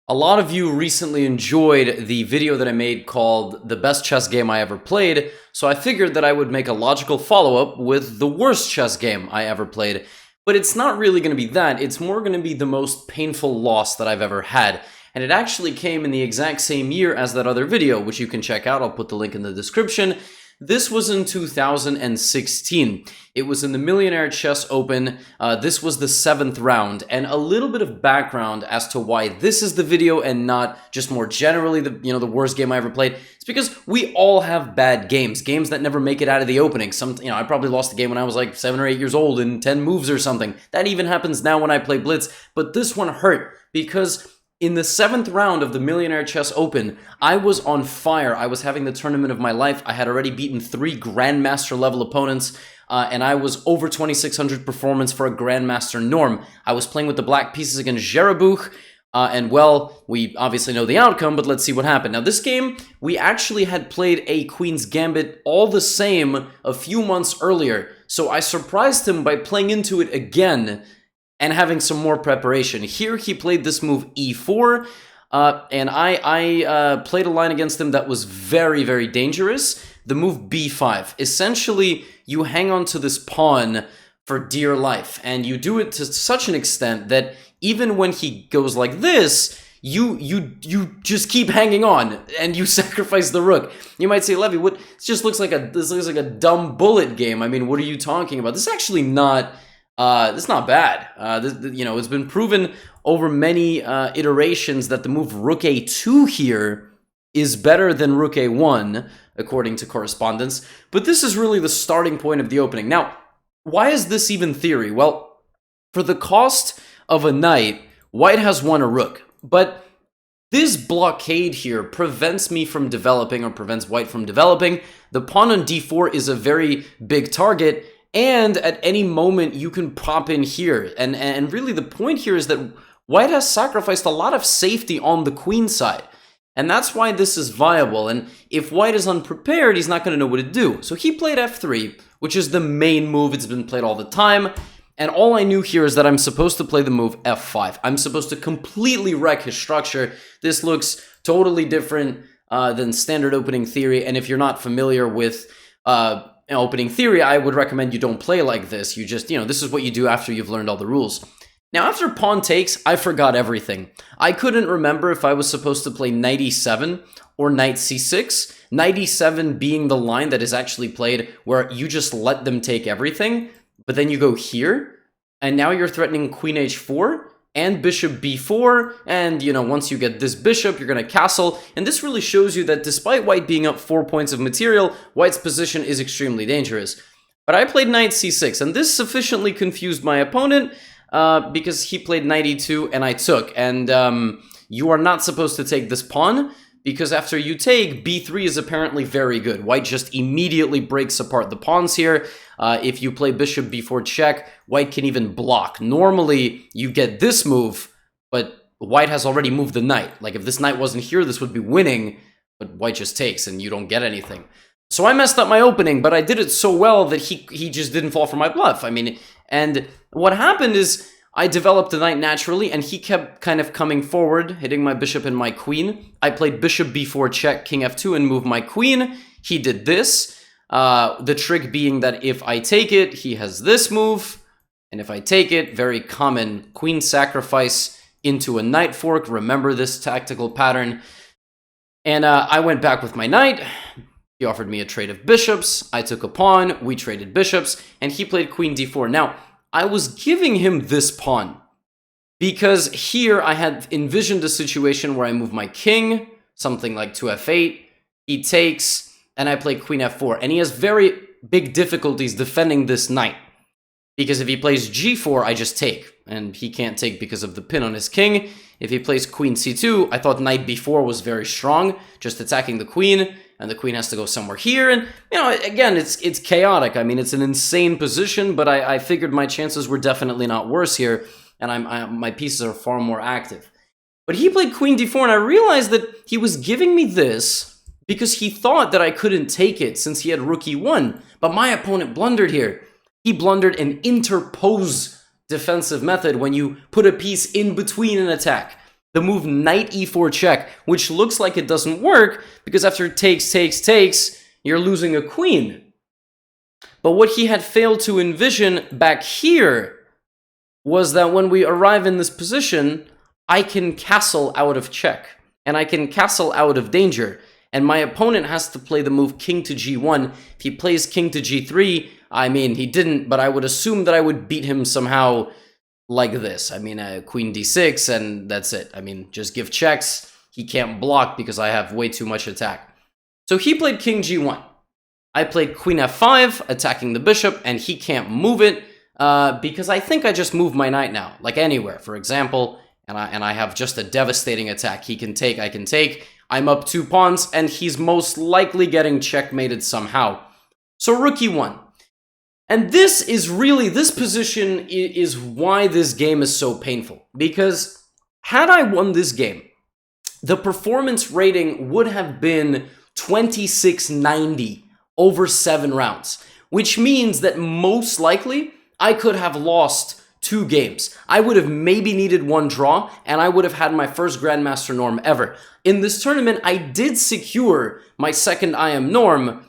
A lot of you recently enjoyed the video that I made called The Best Chess Game I Ever Played, so I figured that I would make a logical follow-up with the worst chess game I ever played. But it's not really going to be that, it's more going to be the most painful loss that I've ever had. And it actually came in the exact same year as that other video, which you can check out. I'll put the link in the description. This was in 2016. It was in the Millionaire Chess Open. This was the 7th round, and a little bit of background as to why this is the video and not just more generally the worst game I ever played. It's because we all have bad games that never make it out of the opening. I probably lost a game when I was like 7 or 8 years old in 10 moves or something. That even happens now when I play Blitz, but this one hurt because in the 7th round of the Millionaire Chess Open, I was on fire. I was having the tournament of my life. I had already beaten 3 Grandmaster level opponents, and I was over 2600 performance for a Grandmaster norm. I was playing with the black pieces against Zherebukh, and well, we obviously know the outcome, but let's see what happened. Now this game, we actually had played a Queen's Gambit all the same a few months earlier, so I surprised him by playing into it again and having some more preparation. Here he played this move e4, and I played a line against him that was very, very dangerous. The move b5. Essentially, you hang on to this pawn for dear life, and you do it to such an extent that even when he goes like this, you just keep hanging on, and you sacrifice the rook. You might say, Levy, what? This looks like a dumb bullet game. I mean, what are you talking about? This is actually not. It's not bad. It's been proven over many iterations that the move Rook A2 here is better than Rook A1, according to correspondence. But this is really the starting point of the opening. Now, why is this even theory? Well, for the cost of a knight, White has won a rook. But this blockade here prevents me from developing, or prevents White from developing. The pawn on D4 is a very big target, and at any moment, you can pop in here. And really, the point here is that White has sacrificed a lot of safety on the queen side. And that's why this is viable. And if White is unprepared, he's not going to know what to do. So he played f3, which is the main move. It's been played all the time. And all I knew here is that I'm supposed to play the move f5. I'm supposed to completely wreck his structure. This looks totally different than standard opening theory. And if you're not familiar with opening theory, I would recommend you don't play like this. You just, this is what you do after you've learned all the rules. Now, after pawn takes, I forgot everything. I couldn't remember if I was supposed to play knight e7 or knight c6. Knight e7 being the line that is actually played where you just let them take everything, but then you go here, and now you're threatening queen h4 and bishop b4, and once you get this bishop, you're gonna castle, and this really shows you that despite White being up 4 points of material, White's position is extremely dangerous. But I played knight c6, and this sufficiently confused my opponent, because he played knight e2 and I took, and you are not supposed to take this pawn, because after you take, b3 is apparently very good. White just immediately breaks apart the pawns here. If you play bishop b4 check, White can even block. Normally, you get this move, but White has already moved the knight. Like, if this knight wasn't here, this would be winning, but White just takes, and you don't get anything. So I messed up my opening, but I did it so well that he just didn't fall for my bluff. I mean, and what happened is I developed the knight naturally, and he kept kind of coming forward, hitting my bishop and my queen. I played bishop b4 check, king f2, and moved my queen. He did this. The trick being that if I take it, he has this move. And if I take it, very common queen sacrifice into a knight fork. Remember this tactical pattern. And I went back with my knight. He offered me a trade of bishops. I took a pawn. We traded bishops. And he played queen d4. Now, I was giving him this pawn because here I had envisioned a situation where I move my king, something like to f8, he takes, and I play queen f4. And he has very big difficulties defending this knight because if he plays g4, I just take, and he can't take because of the pin on his king. If he plays queen c2, I thought knight b4 was very strong, just attacking the queen, and the queen has to go somewhere here, and, again, it's chaotic. I mean, it's an insane position, but I figured my chances were definitely not worse here, and my pieces are far more active. But he played queen d4, and I realized that he was giving me this because he thought that I couldn't take it since he had rook e1, but my opponent blundered here. He blundered an interpose defensive method when you put a piece in between an attack. the move knight e4 check, which looks like it doesn't work because after takes, you're losing a queen. But what he had failed to envision back here was that when we arrive in this position, I can castle out of check, and I can castle out of danger, and my opponent has to play the move king to g1. If he plays king to g3, I mean, he didn't, but I would assume that I would beat him somehow like this. I mean, queen d6, and that's it. I mean, just give checks. He can't block because I have way too much attack. So he played king g1. I played queen f5, attacking the bishop, and he can't move it because I think I just moved my knight now, like anywhere, for example, and I have just a devastating attack. He can take, I can take. I'm up 2 pawns, and he's most likely getting checkmated somehow. So rook e1. And this is really, this position is why this game is so painful. Because had I won this game, the performance rating would have been 2690 over 7 rounds. Which means that most likely, I could have lost 2 games. I would have maybe needed 1 draw, and I would have had my first Grandmaster norm ever. In this tournament, I did secure my second IM norm,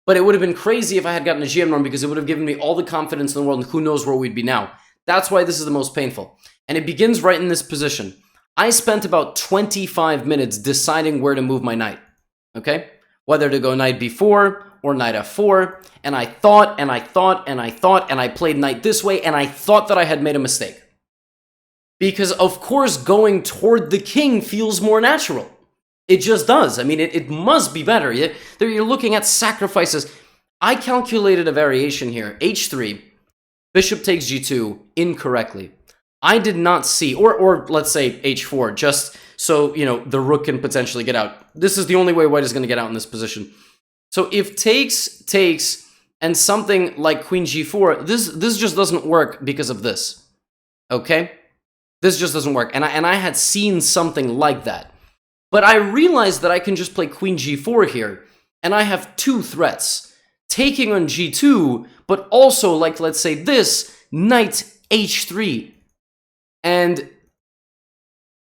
but it would have been crazy if I had gotten a GM norm because it would have given me all the confidence in the world, and who knows where we'd be now. That's why this is the most painful. And it begins right in this position. I spent about 25 minutes deciding where to move my knight, okay? Whether to go knight b4 or knight f4, and I thought, and I thought, and I thought, and I played knight this way, and I thought that I had made a mistake. Because, of course, going toward the king feels more natural. It just does. I mean, it must be better. You're looking at sacrifices. I calculated a variation here. h3, bishop takes g2 incorrectly. I did not see, or let's say h4, just so, you know, the rook can potentially get out. This is the only way white is going to get out in this position. So if takes, and something like queen g4, this just doesn't work because of this. Okay? This just doesn't work. And I had seen something like that. But I realized that I can just play queen g4 here, and I have 2 threats. Taking on g2, but also, like, let's say this, knight h3. And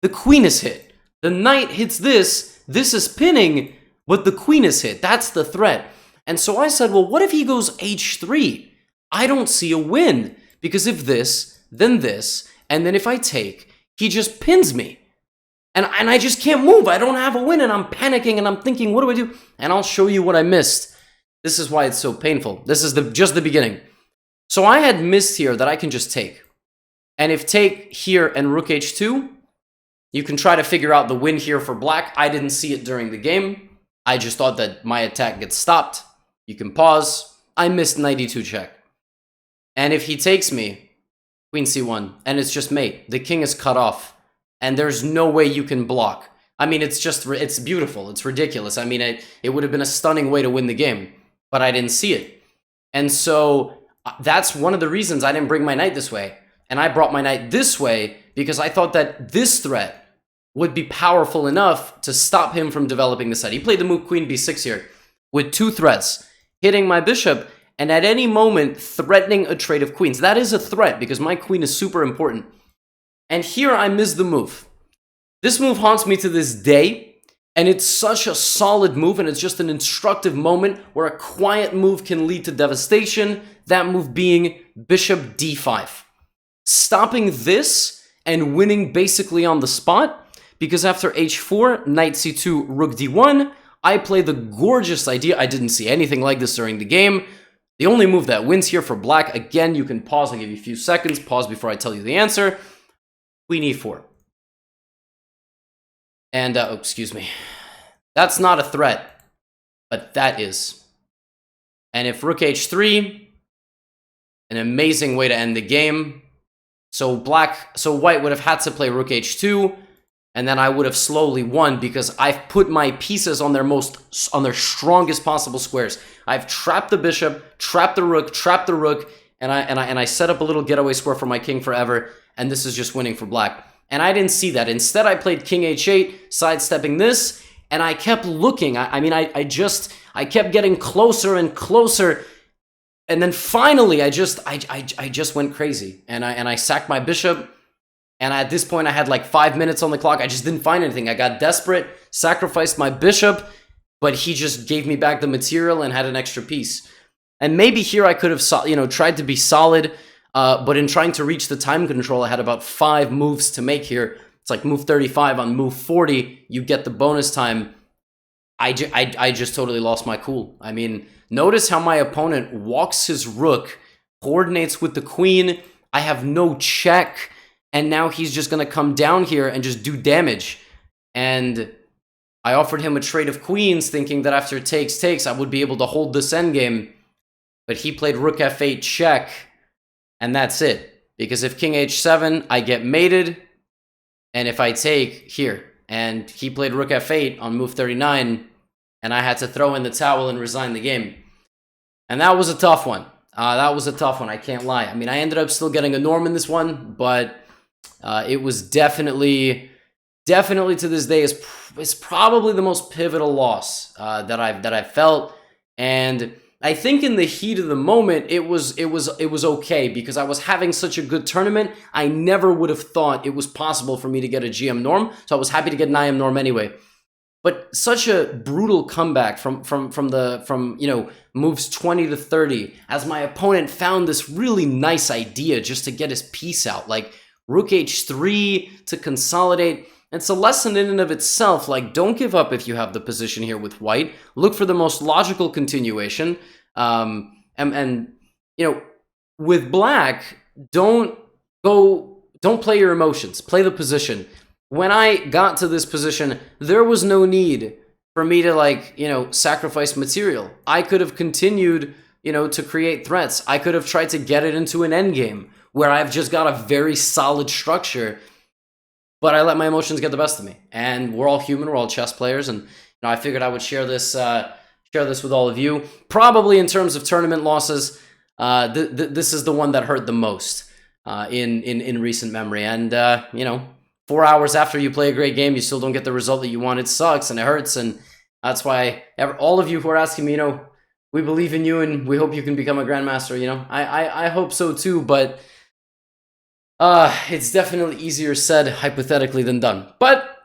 the queen is hit. The knight hits this is pinning, but the queen is hit. That's the threat. And so I said, well, what if he goes h3? I don't see a win, because if this, then this, and then if I take, he just pins me. And I just can't move. I don't have a win, and I'm panicking, and I'm thinking, what do I do? And I'll show you what I missed. This is why it's so painful. This is just the beginning. So I had missed here that I can just take. And if take here and rook h2, you can try to figure out the win here for black. I didn't see it during the game. I just thought that my attack gets stopped. You can pause. I missed knight e2 check. And if he takes me, queen c1, and it's just mate. The king is cut off. And there's no way you can block. I mean, it's beautiful. It's ridiculous. I mean, it would have been a stunning way to win the game, but I didn't see it. And so that's one of the reasons I didn't bring my knight this way. And I brought my knight this way because I thought that this threat would be powerful enough to stop him from developing the set. He played the move queen b6 here with 2 threats, hitting my bishop, and at any moment threatening a trade of queens. That is a threat because my queen is super important. And here I missed the move. This move haunts me to this day, and it's such a solid move, and it's just an instructive moment where a quiet move can lead to devastation, that move being bishop d5. Stopping this and winning basically on the spot, because after h4, knight c2, rook d1, I play the gorgeous idea. I didn't see anything like this during the game. The only move that wins here for black, again, you can pause. I'll give you a few seconds. Pause before I tell you the answer. Queen e4. And, excuse me. That's not a threat, but that is. And if rook h3, an amazing way to end the game. So white would have had to play rook h2, and then I would have slowly won because I've put my pieces on their strongest possible squares. I've trapped the bishop, trapped the rook, and I set up a little getaway square for my king forever. And this is just winning for black. And I didn't see that. Instead, I played king h8, sidestepping this, and I kept looking. I kept getting closer and closer, and then finally, I just went crazy, and I sacked my bishop, And at this point, I had like 5 minutes on the clock. I just didn't find anything. I got desperate, sacrificed my bishop, but he just gave me back the material and had an extra piece. And maybe here I could have, tried to be solid, but in trying to reach the time control, I had about 5 moves to make here. It's like move 35 on move 40, you get the bonus time. I just totally lost my cool. I mean, notice how my opponent walks his rook, coordinates with the queen. I have no check, and now he's just going to come down here and just do damage. And I offered him a trade of queens, thinking that after takes, I would be able to hold this endgame. But he played rook f8 check, and that's it. Because if king h7, I get mated, and if I take, here. And he played rook f8 on move 39, and I had to throw in the towel and resign the game. And that was a tough one. That was a tough one, I can't lie. I mean, I ended up still getting a norm in this one, but it was definitely to this day is probably the most pivotal loss that I've felt. And I think in the heat of the moment, it was okay because I was having such a good tournament. I never would have thought it was possible for me to get a GM norm, so I was happy to get an IM norm anyway. But such a brutal comeback from moves 20 to 30, as my opponent found this really nice idea just to get his piece out, like rook h3 to consolidate. It's a lesson in and of itself, like, don't give up if you have the position here with white. Look for the most logical continuation. With black, don't play your emotions. Play the position. When I got to this position, there was no need for me to, sacrifice material. I could have continued, to create threats. I could have tried to get it into an endgame where I've just got a very solid structure. But I let my emotions get the best of me, and we're all human. We're all chess players, and I figured I would share this with all of you. Probably in terms of tournament losses, this is the one that hurt the most in recent memory. And 4 hours after you play a great game, you still don't get the result that you want. It sucks and it hurts, and that's why all of you who are asking me, we believe in you and we hope you can become a grandmaster. I hope so too, but. It's definitely easier said hypothetically than done. But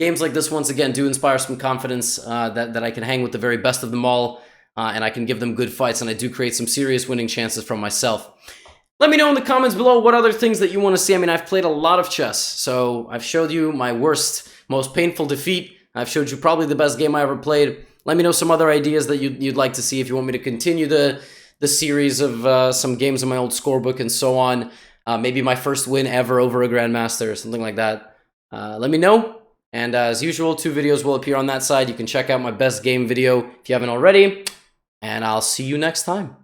games like this, once again, do inspire some confidence that I can hang with the very best of them all, and I can give them good fights, and I do create some serious winning chances from myself. Let me know in the comments below what other things that you want to see. I mean, I've played a lot of chess, so I've showed you my worst, most painful defeat. I've showed you probably the best game I ever played. Let me know some other ideas that you'd like to see if you want me to continue the series of some games in my old scorebook and so on. Maybe my first win ever over a grandmaster or something like that. Let me know. And as usual, 2 videos will appear on that side. You can check out my best game video if you haven't already. And I'll see you next time.